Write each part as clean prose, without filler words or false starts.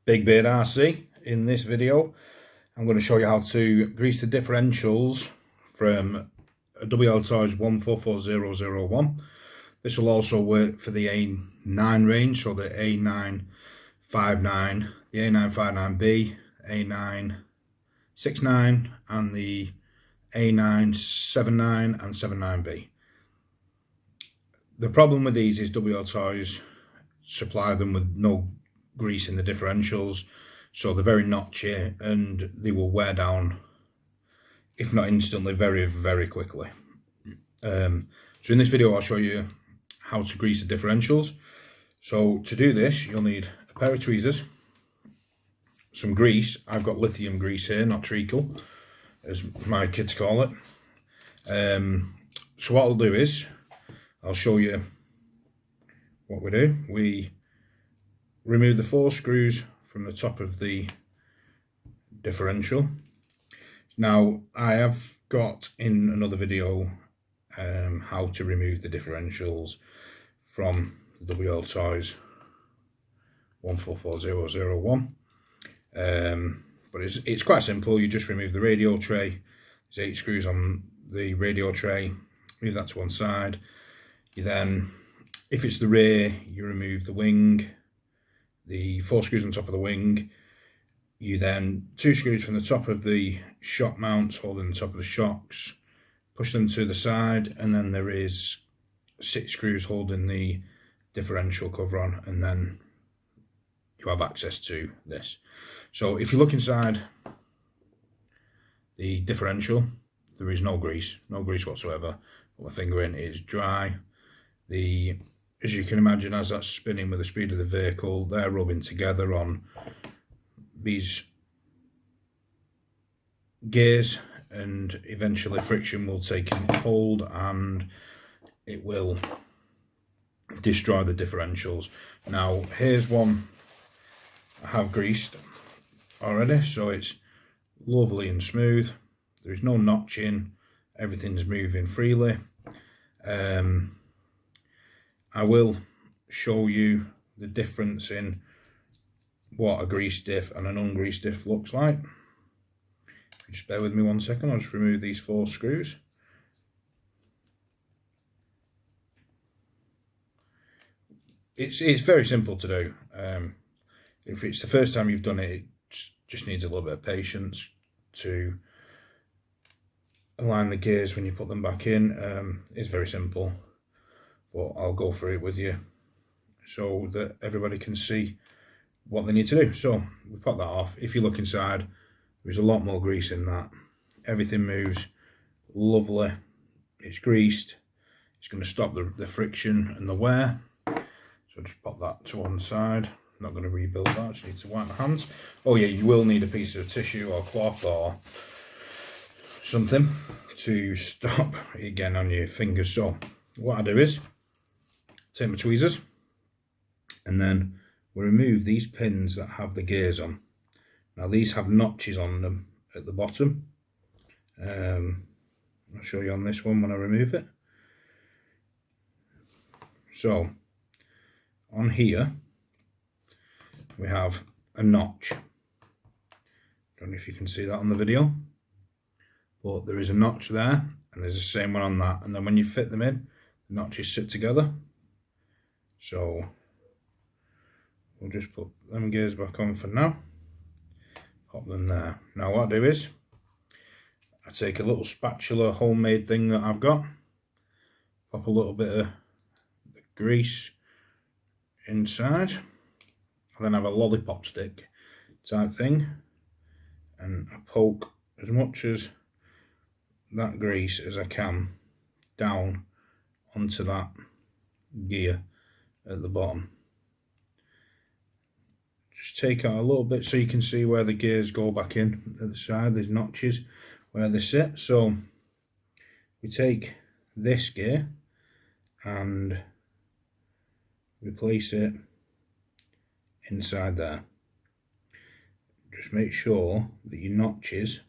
Big Beard RC. In this video I'm going to show you how to grease the differentials from a Wltoys A979. This will also work for the A9 range, so the A959, the A959B, A969 and the A979 and 79B. The problem with these is Wltoys supply them with no grease in the differentials, so they're very notchy and they will wear down, if not instantly, very quickly. So in this video I'll show you how to grease the differentials. So to do this you'll need a pair of tweezers, some grease. I've got lithium grease here, not treacle as my kids call it. So what I'll do is I'll show you what we do. We remove the 4 screws from the top of the differential. Now I have got in another video how to remove the differentials from the Wltoys A979B. But it's quite simple. You just remove the radio tray. There's 8 screws on the radio tray. Move that to one side. You then, if it's the rear, you remove the wing, the 4 screws on top of the wing. You then 2 screws from the top of the shock mounts holding the top of the shocks, push them to the side, and then there is 6 screws holding the differential cover on, and then you have access to this. So if you look inside the differential, there is no grease whatsoever. Put my finger in, it is dry. As you can imagine, as that's spinning with the speed of the vehicle, they're rubbing together on these gears, and eventually friction will take hold and it will destroy the differentials. Now here's one I have greased already, so it's lovely and smooth. There's no notching, everything's moving freely. I will show you the difference in what a greased diff and an ungreased diff looks like. Just bear with me 1 second, I'll just remove these 4 screws. It's very simple to do. If it's the first time you've done it, it just needs a little bit of patience to align the gears when you put them back in. It's very simple, but I'll go through it with you so that everybody can see what they need to do. So we pop that off. If you look inside, there's a lot more grease in that. Everything moves lovely. It's greased. It's going to stop the friction and the wear. So just pop that to one side. I'm not going to rebuild that, I just need to wipe my hands. Oh yeah, you will need a piece of tissue or cloth or something to stop it again on your fingers. So what I do is take my tweezers and then we remove these pins that have the gears on. Now these have notches on them at the bottom. I'll show you on this one when I remove it. So on here we have a notch. Don't know if you can see that on the video, but there is a notch there and there's the same one on that, and then when you fit them in, the notches sit together. So we'll just put them gears back on for now, pop them there. Now what I do is I take a little spatula homemade thing that I've got, pop a little bit of the grease inside, and then have a lollipop stick type thing, and I poke as much as that grease as I can down onto that gear at the bottom. Just take out a little bit so you can see where the gears go back in at the side. There's notches where they sit. So we take this gear and we place it inside there. Just make sure that your notches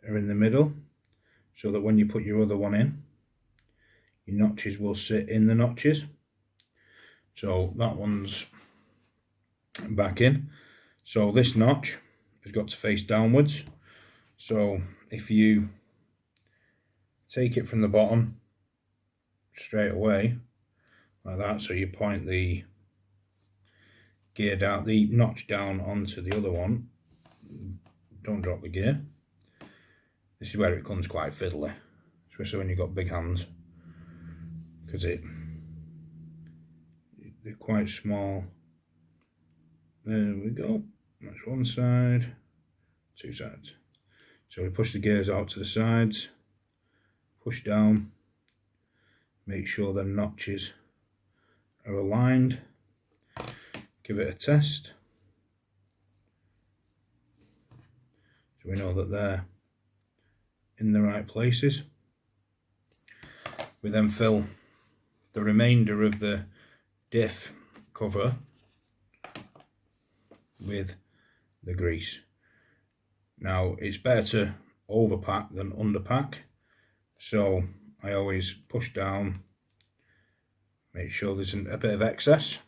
are in the middle so that when you put your other one in, your notches will sit in the notches. So that one's back in. So this notch has got to face downwards. So if you take it from the bottom straight away like that, so you point the gear down, the notch down onto the other one, don't drop the gear. This is where it becomes quite fiddly, especially when you've got big hands, because they're quite small. There we go, that's one side, two sides. So we push the gears out to the sides, push down, make sure the notches are aligned, give it a test, so we know that they're in the right places. We then fill the remainder of the diff cover with the grease. Now it's better to overpack than underpack, so I always push down, make sure there's a bit of excess,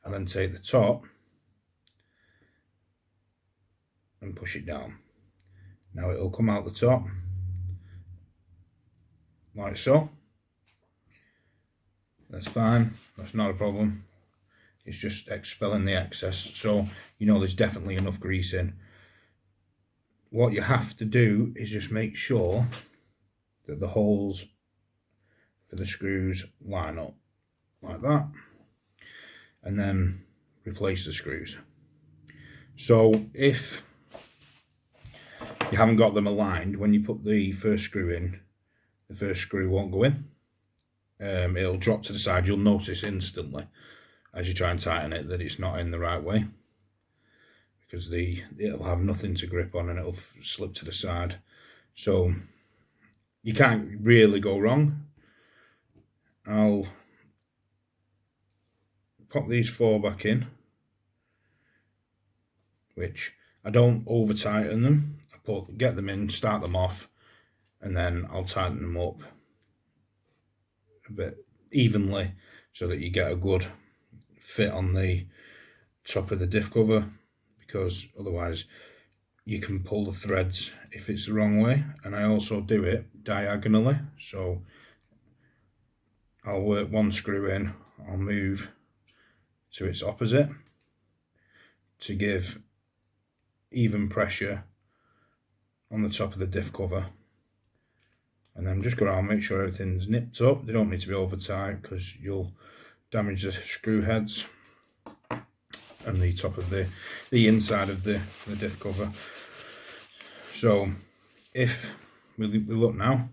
and then take the top and push it down. Now it'll come out the top like so. That's fine, that's not a problem. It's just expelling the excess, so you know there's definitely enough grease in. What you have to do is just make sure that the holes for the screws line up like that, and then replace the screws. So if you haven't got them aligned, when you put the first screw in, the first screw won't go in. It'll drop to the side. You'll notice instantly as you try and tighten it that it's not in the right way, because it'll have nothing to grip on and it'll slip to the side. So you can't really go wrong. I'll pop these 4 back in, which I don't over tighten them. Get them in, start them off, and then I'll tighten them up a bit evenly so that you get a good fit on the top of the diff cover, because otherwise you can pull the threads if it's the wrong way. And I also do it diagonally, so I'll work one screw in, I'll move to its opposite to give even pressure on the top of the diff cover, and then just go around, make sure everything's nipped up. They don't need to be over tight because you'll damage the screw heads and the top of the inside of the diff cover. So if we look now,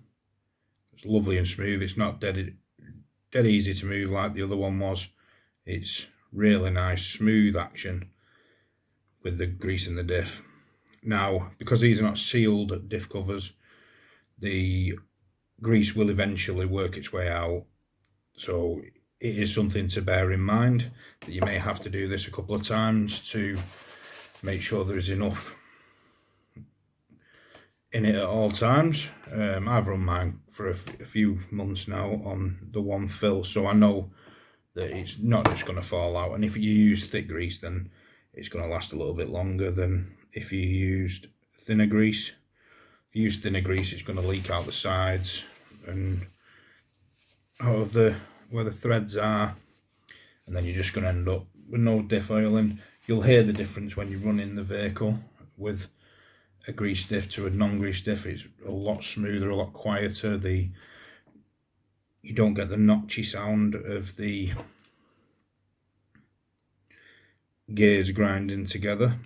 it's lovely and smooth. It's not dead easy to move like the other one was. It's really nice smooth action with the grease in the diff. Now, because these are not sealed diff covers, the grease will eventually work its way out, so it is something to bear in mind that you may have to do this a couple of times to make sure there is enough in it at all times. I've run mine for a few months now on the one fill, so I know that it's not just going to fall out. And if you use thick grease, then it's going to last a little bit longer than if you used thinner grease. If you use thinner grease, it's going to leak out the sides and out of where the threads are, and then you're just going to end up with no diff oil. And you'll hear the difference when you run in the vehicle with a grease diff to a non-grease diff. It's a lot smoother, a lot quieter. You don't get the notchy sound of the gears grinding together.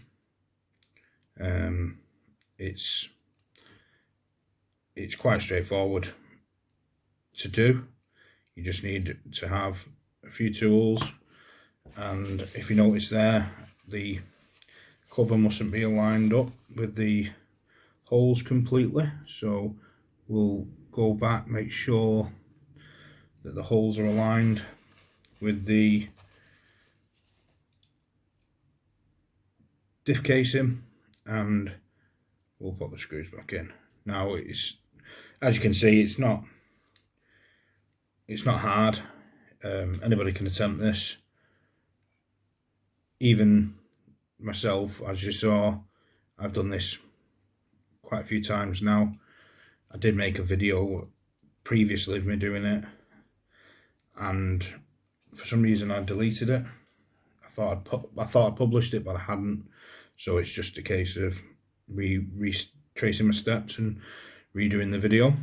It's quite straightforward to do. You just need to have a few tools, and if you notice there, the cover mustn't be aligned up with the holes completely, so we'll go back, make sure that the holes are aligned with the diff casing, and we'll put the screws back in. Now, it's, as you can see, it's not hard. Anybody can attempt this. Even myself, as you saw. I've done this quite a few times now. I did make a video previously of me doing it, and for some reason I deleted it. I thought I'd published it, but I hadn't. So it's just a case of retracing my steps and redoing the video.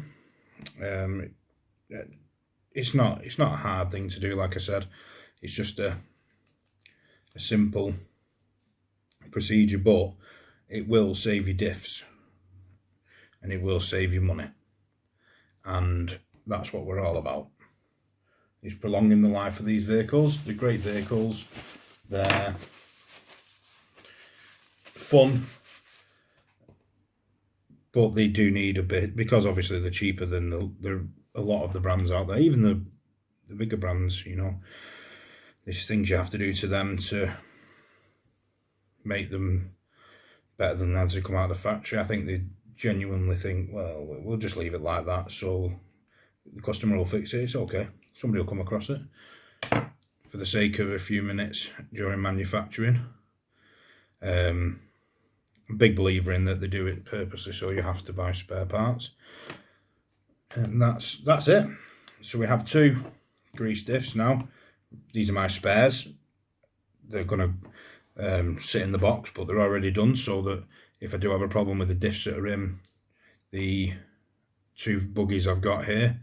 It's not a hard thing to do, like I said. It's just a simple procedure, but it will save you diffs and it will save you money, and that's what we're all about, is prolonging the life of these vehicles. They're great vehicles, they're fun, but they do need a bit, because obviously they're cheaper than a lot of the brands out there, even the bigger brands, you know. There's things you have to do to them to make them better than as they come out of the factory. I think they genuinely think, well, we'll just leave it like that, so the customer will fix it. It's okay, somebody will come across it, for the sake of a few minutes during manufacturing. I'm a big believer in that they do it purposely, so you have to buy spare parts. And that's it. So we have 2 grease diffs now. These are my spares. They're going to sit in the box, but they're already done, so that if I do have a problem with the diffs that are in the 2 buggies I've got here,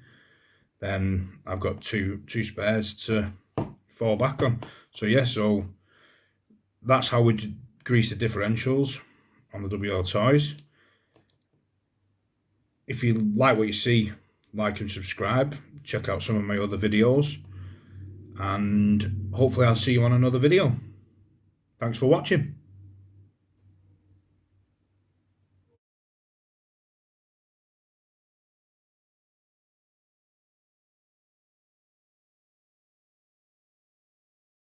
then I've got two spares to fall back on. So yeah, so that's how we grease the differentials on the Wltoys. If you like what you see, like and subscribe. Check out some of my other videos, and hopefully I'll see you on another video. Thanks for watching.